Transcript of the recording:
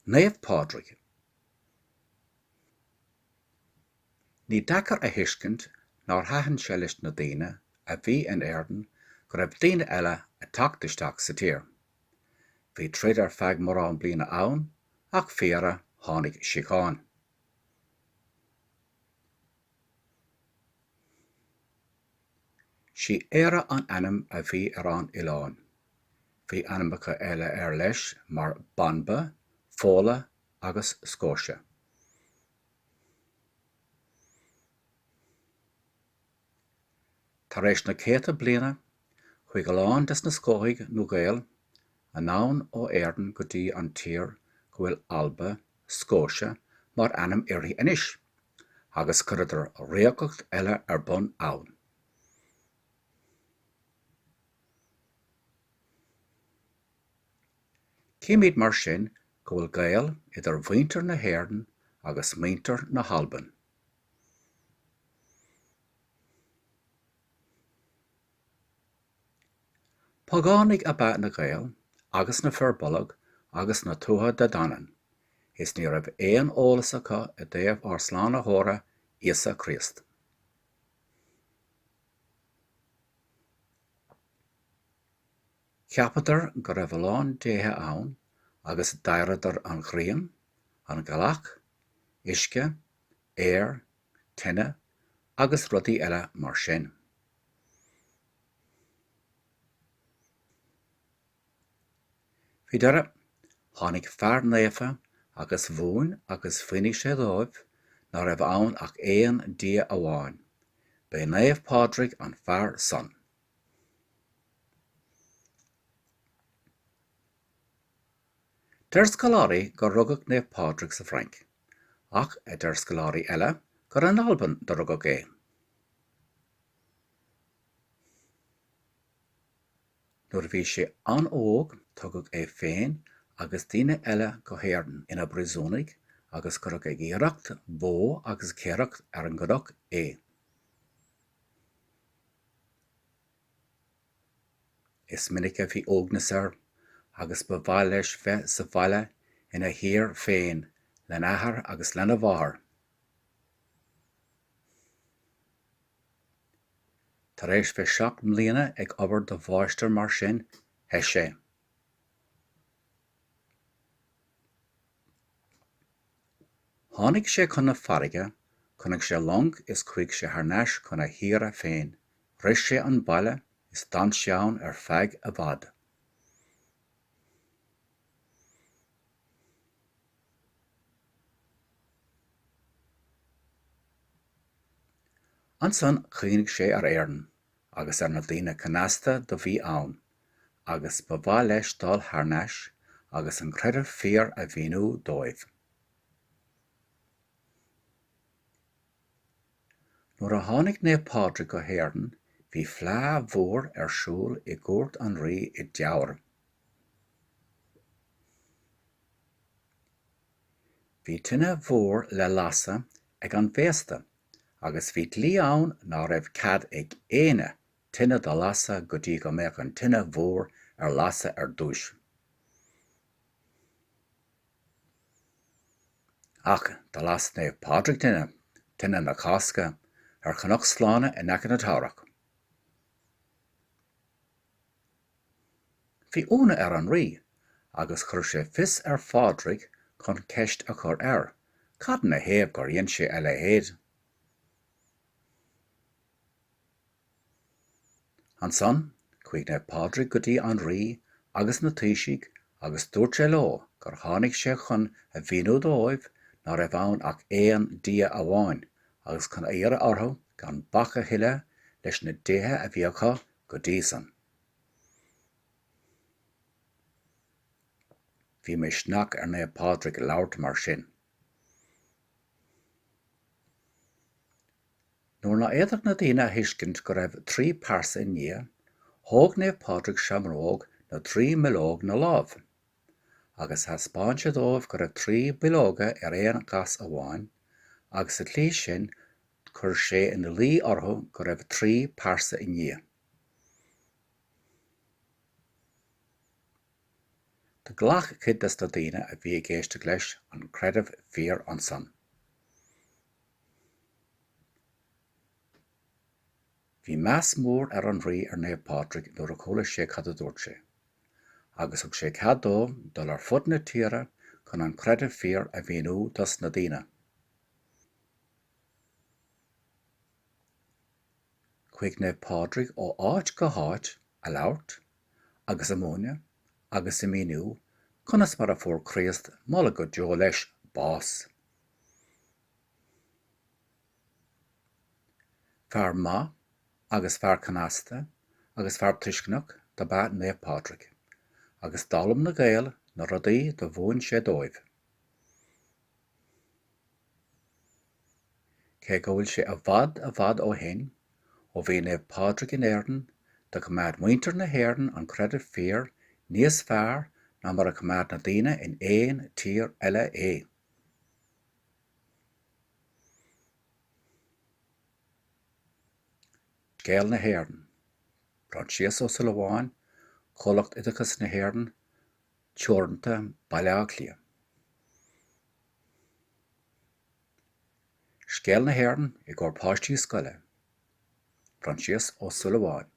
Naomh Pádruig. Ní dachar a thuiscint ná thaithin sé leis na daoine a bhí in hÉireann go raibh daoine eile a teachtasteach sa tír. Bhí tríd ar feadh mórán bliana ann ach fiara tháinig síocháin. Sí éire an ainm a bhí ar an Oileáin. Bhí ainmneacha eile ar leis mar Banba, Fóla agus Scóise. Tar éis na céta bliana, chuig go lán des na scóthaigh nó Gael, a nán ó hÉireann go dtí an tír go bhfuil Alba, Scóise mar ainm iarraidh anois, agus cuireadar réalchacht eile ar bun ann. Cíimiad mar sin go bhfuil Gael idir mhuintir na hÉireann agus muintir na hAlban. Págánig a bheith na Gael agus na Firbolg agus na Tuatha de Danann, is ní raibh éon eolas acu i dtaobh ar slán na hóra Iesu Chríost. Ceapadar go raibh lán déithe ann agus d'oireadar an Ghrian, an Galach, Uisce, Éir, Tine agus rudaí eile mar sin. Bhí deire tháinig fear naofa agus bhuain agus fuinnig sé dóibh ná raibh ann ach éon dia amháin, ba Naomh Pádruig an fear son. Deir go rugadh Naomh Pádruig sa Frainc, ach a deir eile gur an Alban do rugadh é. Nuair bhí sé an óg tugadh é féin agus daoine eile go hÉireann ina bríosúnaigh agus go raibh iarracht, bó agus céireacht ar an gcuireadh é. Is minic a bhí ógnas agus ba bhaile leis bheith sa bhaile ina thír féin le nathair agus lena bháthair. Tar éis bheith 7 mbliana ag obair do bháistear mar sin, heis sé. Tháinig sé chun na farraige, chunaigh sé long is chuig sé tharnais chun na híre féin, rois sé an baile is danseán ar feadh a bhad. Anson chuinnig sé ar hÉireann, agus ar na daoine canasta do bhí ann, agus ba bhaile leis dul tharnais agus an creidir fíor a bhíonú dóibh. Nuair a tháinig Naomh Pádruig go hÉireann, bhí phleá mhór ar siúl i gcúirt an rí i dteabhar. Bhí tine mhór le lasa ag an bhéasta, agus bhí dlí ann ná raibh cad ag éine tine do lasa go dtí go mbeadh an tine mhór ar lasa ar dúis. Ach do las Naomh Pádruig tine na casca ar chnoch sláine in aice na todhraach. Bhí úna ar an rí, agus chuir sé fios ar Pádruig chun ceist a chur air, cad na héamh gur dhéann sé eile héad. Anson, chuig Naomh Pádruig go dtí an rí agus na tuaisig agus dúirt sé leo gur tháinig sé chun a bhíonú dóibh ná raibh ann ach éon dia amháin agus chun éire orthu gan bacha thuile leis na daithe a bhí acu go dtí san. Bhí mé sneach ar Naomh Pádruig labhairt mar sin. Nuair ná éadach na daoine a thuiscint go raibh 3 parsa inniu, thóg Naomh Pádruig seomróg na 3 milleog na lámh, agus thaispeáin sé dóibh go raibh 3 bilóga ar éon gas amháin, agus sa tlí sin chuir sé ina lí orthu go raibh 3 parsa inniu. Tá ghlach chuid is do daoine a bhí ag éiste leis an creideamh fíor an son. Bhí meas mór ar an rí ar Naomh Pádruig nuair a chomhlaigh sé cad a dúirt sé, agus thug sé cadómh dul ar fud na tíre chun an creideamh fíor a bhíonú dos na daoine. Chuig Naomh Pádruig ó áit go háit a labhairt, agus a móine, agus a míniú, conas mar a fuair Chríost mula go deo leis bás. Fear maith, agus fear canasta, agus fear tuiscinach do bá Naomh Pádruig, agus dalam na Gael na rudaí do bhuain sé dóibh. Cé go bhfuil sé a bhfad ó hain, ó bhí Naomh Pádruig in hÉireann do chomad muintir na hÉireann an creideamh fíor níos fearr ná mar a chomad na daoine in éon tír eile é. Scéal na hÉireann. Bronsíos ó Sulabháin, cholacht oideachas na hÉireann, teoranta baile. Scéal na hÉireann i gcóir páistí scoile. Bronsíos ó Sulabháin.